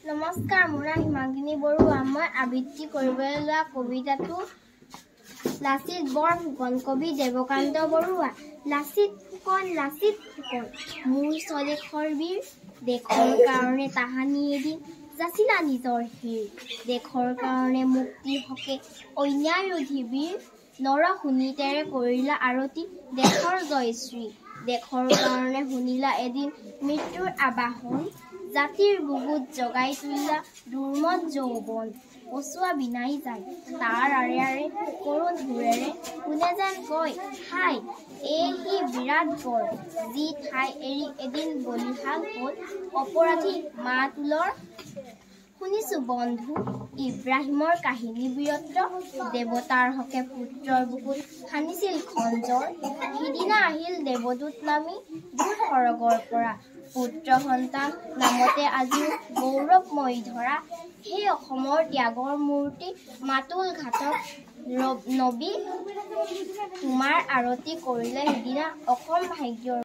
নমস্কাৰ, মোৰ নাম হিমাংগিনী বৰুৱা। মই আবৃত্তি কৰিবলৈ লোৱা কবিতাটো লাচিত বৰফুকন, কবি দেৱকান্ত বৰুৱা। লাচিত ফুকন, মোৰ স্বদেশৰ বীৰ, দেশৰ কাৰণে তাহানি এদিন যাচিলা নিজৰ শিৰ। দেশৰ কাৰণে মুক্তিৰ হকে অন্যায় বিৰোধী বীৰ, নৰশোণিতেৰে কৰিলা আৰতি দেশৰ জয়শ্ৰী। দেশৰ কাৰণে শুনিলা এদিন মৃত্যুৰ আবাহন, জাতিৰ বুকুত জগাই তুলিলা দুৰ্মদ যৌৱন। পচোৱা বিনাই যায় তাৰ আৰে আৰে কৰুণ সুৰেৰে, কোনে যেন কয় হাই এই সি বিৰাট গড়, যি ঠাই এৰি এদিন বলিহাল হ'ল অপৰাধী মাতুলৰ। শুনিছো বন্ধু ইব্ৰাহিমৰ কাহিনী বীৰত্ব, দেৱতাৰ হকে পুত্ৰৰ বুকুত সানিছিল খঞ্জৰ। সিদিনা আহিল দেৱদূত নামি দূৰ সৰগৰ পৰা, পুত্ৰ সন্তান নামতে আজিও গৌৰৱময়ী ধৰা। সেই অসমৰ ত্যাগৰ মূৰ্তি মাতুল ঘাটত নবী, তোমাৰ আৰতি কৰিলে সিদিনা অসম ভাগ্যৰ